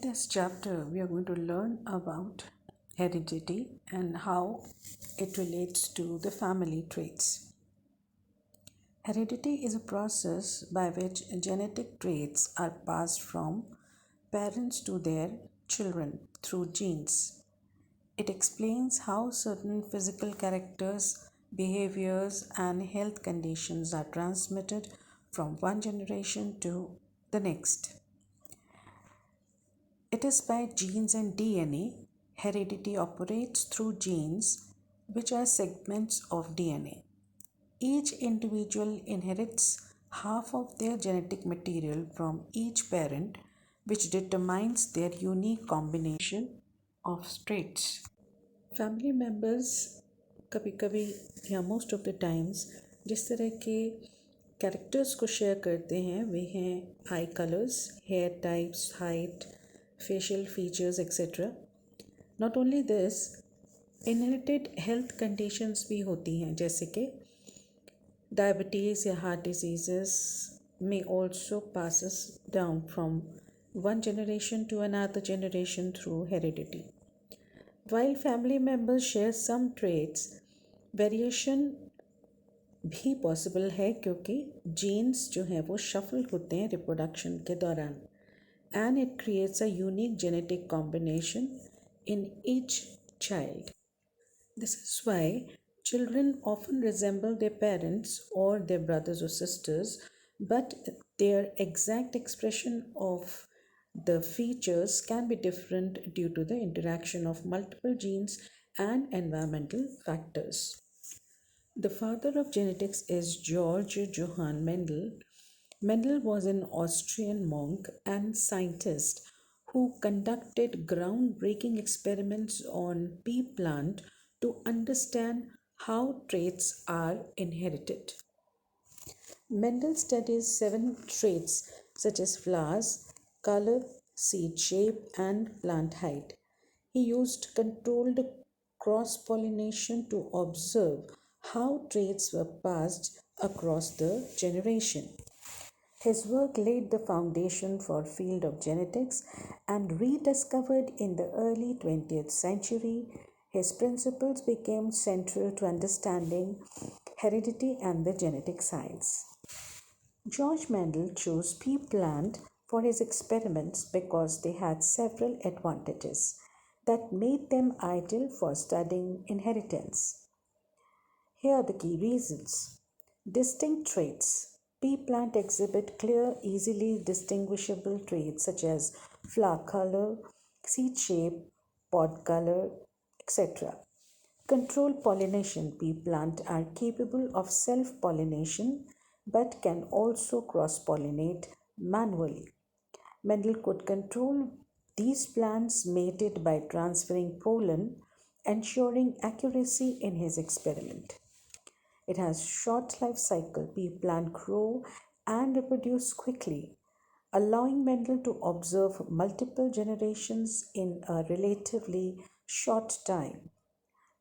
this chapter, we are going to learn about heredity and how it relates to the family traits. Heredity is a process by which genetic traits are passed from parents to their children through genes. It explains how certain physical characters, behaviors, and health conditions are transmitted from one generation to the next. It is by genes and DNA. Heredity operates through genes, which are segments of DNA. Each individual inherits half of their genetic material from each parent, which determines their unique combination of traits. Family members कभी कभी या most of the times जिस तरह के characters को share करते हैं वे हैं eye colours, hair types, height, facial features, etc. Not only this, inherited health conditions भी होती हैं जैसे कि diabetes या heart diseases may also passes down from one generation to another generation through heredity. While family members share some traits, variation भी possible है क्योंकि jeans जो हैं वो शफल होते हैं रिप्रोडक्शन के दौरान and it creates a unique genetic combination in each child. This is why children often resemble their parents or their brothers or sisters, but their exact expression of the features can be different due to the interaction of multiple genes and environmental factors. The father of genetics is Georg Johann Mendel. Mendel was an Austrian monk and scientist who conducted groundbreaking experiments on pea plant to understand how traits are inherited. Mendel studies 7 traits such as flowers, color, seed shape, and plant height. He used controlled cross pollination to observe how traits were passed across the generation. His work laid the foundation for field of genetics and rediscovered in the early 20th century. His principles became central to understanding heredity and the genetic science. George Mendel chose pea plant for his experiments because they had several advantages that made them ideal for studying inheritance. Here are the key reasons. Distinct traits. Pea plant exhibit clear, easily distinguishable traits such as flower color, seed shape, pod color, etc. Controlled pollination. Pea plant are capable of self-pollination but can also cross-pollinate manually. Mendel could control these plants mated by transferring pollen, ensuring accuracy in his experiment. It has short life cycle. Pea plant grow and reproduce quickly, allowing Mendel to observe multiple generations in a relatively short time.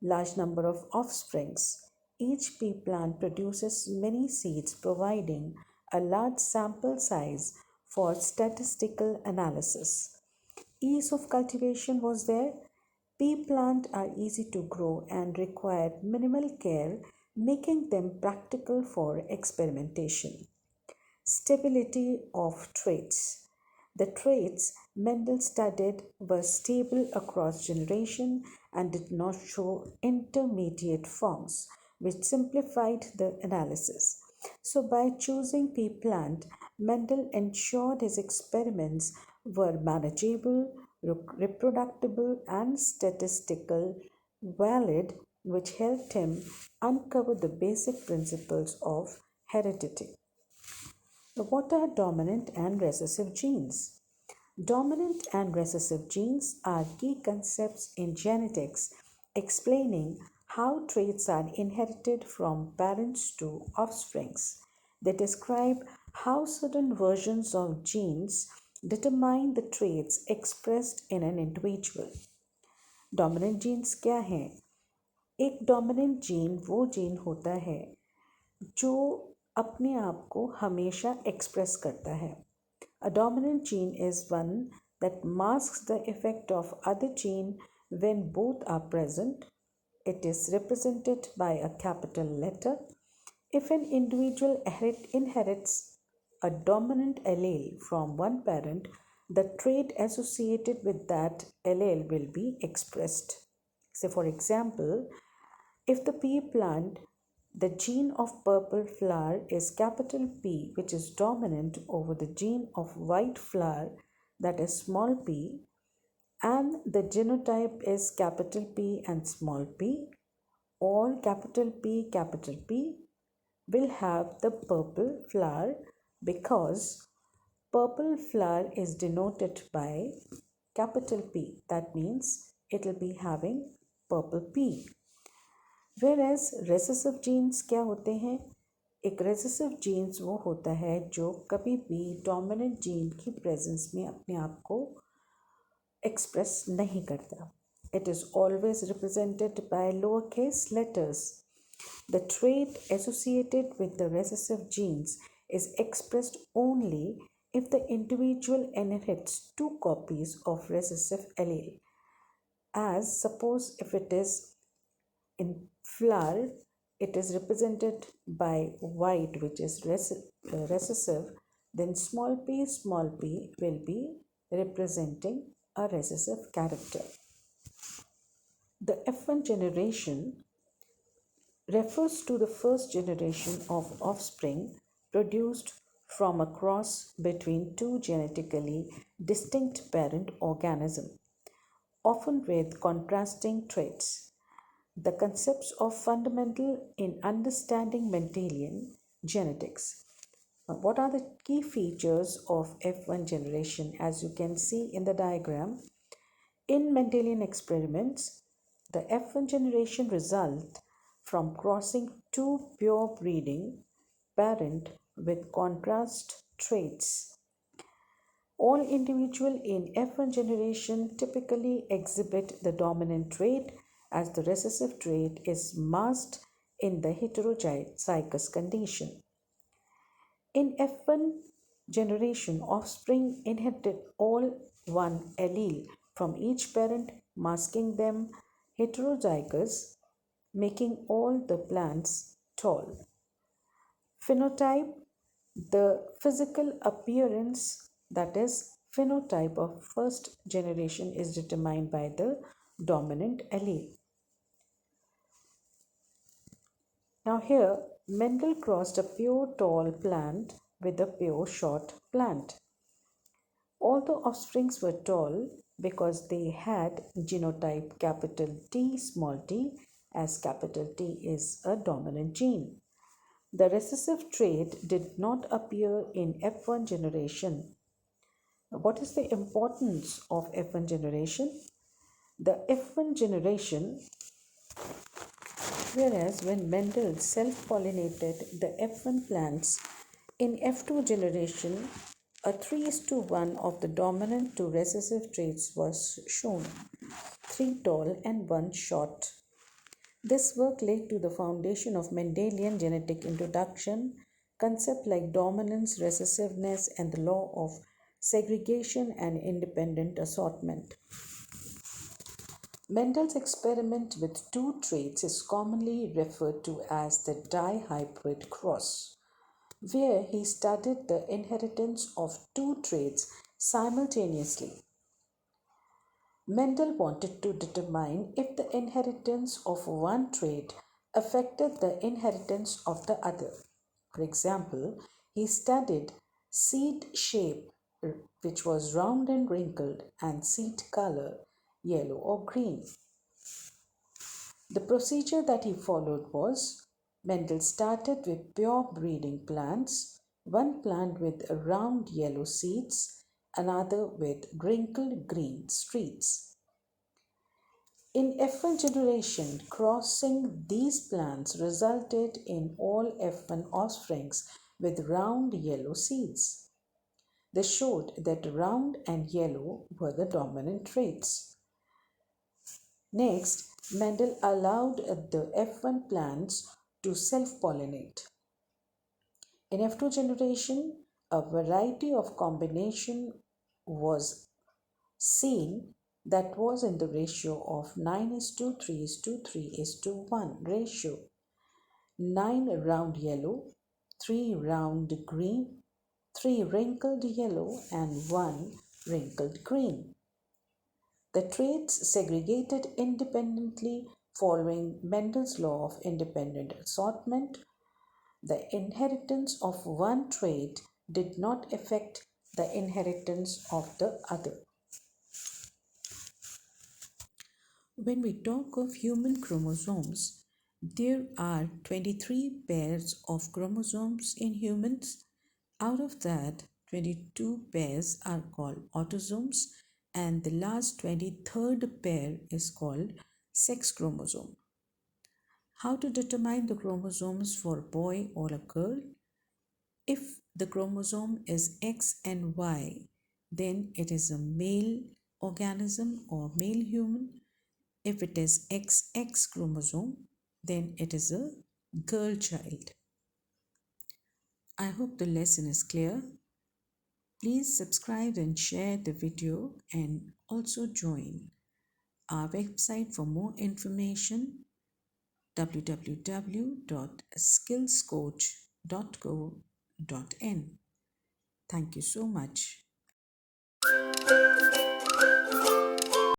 Large number of offsprings. Each pea plant produces many seeds, providing a large sample size for statistical analysis. Ease of cultivation was there. Pea plants are easy to grow and require minimal care, making them practical for experimentation. Stability of traits. The traits Mendel studied were stable across generation and did not show intermediate forms, which simplified the analysis. So by choosing pea plant, Mendel ensured his experiments were manageable, reproducible, and statistical valid, which helped him uncover the basic principles of heredity. Now, what are dominant and recessive genes? Dominant and recessive genes are key concepts in genetics explaining how traits are inherited from parents to offsprings. They describe how certain versions of genes determine the traits expressed in an individual. Dominant genes क्या हैं? एक dominant gene वो gene होता है जो अपने आप को हमेशा एक्सप्रेस करता है. A dominant gene is one that masks the effect of other gene when both are present. It is represented by a capital letter. If an individual inherits a dominant allele from one parent, the trait associated with that allele will be expressed. So, for example, if the pea plant, the gene of purple flower is capital P, which is dominant over the gene of white flower, that is small p, and the genotype is capital P and small p, all capital P will have the purple flower because purple flower is denoted by capital P. That means it will be having purple P. Whereas recessive genes क्या होते हैं? एक recessive genes वो होता है जो कभी भी dominant gene की presence में अपने आप को express नहीं करता. It is always represented by lowercase letters. The trait associated with the recessive genes is expressed only if the individual inherits two copies of recessive allele. As suppose if it is in flower, it is represented by white, which is recessive, then small p will be representing a recessive character. The F1 generation refers to the first generation of offspring produced from a cross between two genetically distinct parent organisms, often with contrasting traits. The concepts are fundamental in understanding Mendelian genetics. What are the key features of F1 generation? As you can see in the diagram, in Mendelian experiments, the F1 generation result from crossing two pure breeding parent with contrast traits. All individuals in F1 generation typically exhibit the dominant trait, as the recessive trait is masked in the heterozygous condition. In F1 generation, offspring inherited all one allele from each parent, masking them heterozygous, making all the plants tall. Phenotype, the physical appearance, that is phenotype of first generation, is determined by the dominant allele. Now here Mendel crossed a pure tall plant with a pure short plant. All the offsprings were tall because they had genotype capital T small t, as capital T is a dominant gene. The recessive trait did not appear in F1 generation. What is the importance of F1 generation? The F1 generation, whereas when Mendel self-pollinated the F1 plants, in F2 generation, a 3:1 of the dominant to recessive traits was shown, 3 tall and 1 short. This work laid to the foundation of Mendelian genetic introduction, concepts like dominance, recessiveness, and the law of segregation and independent assortment. Mendel's experiment with two traits is commonly referred to as the dihybrid cross, where he studied the inheritance of two traits simultaneously. Mendel wanted to determine if the inheritance of one trait affected the inheritance of the other. For example, he studied seed shape, which was round and wrinkled, and seed color, yellow or green. The procedure that he followed was Mendel started with pure breeding plants, one plant with round yellow seeds, another with wrinkled green streaks. In F1 generation, crossing these plants resulted in all F1 offsprings with round yellow seeds. This showed that round and yellow were the dominant traits. Next, Mendel allowed the F1 plants to self-pollinate. In F2 generation, a variety of combination was seen that was in the ratio of 9:3:3:1 ratio. 9 round yellow, 3 round green, 3 wrinkled yellow, and 1 wrinkled green. The traits segregated independently following Mendel's law of independent assortment. The inheritance of one trait did not affect the inheritance of the other. When we talk of human chromosomes, there are 23 pairs of chromosomes in humans. Out of that, 22 pairs are called autosomes, and the last 23rd pair is called sex chromosome. How to determine the chromosomes for a boy or a girl? If the chromosome is X and Y, then it is a male organism or male human. If it is XX chromosome, then it is a girl child. I hope the lesson is clear. Please subscribe and share the video, and also join our website for more information, www.skillscoach.co.in. Thank you so much.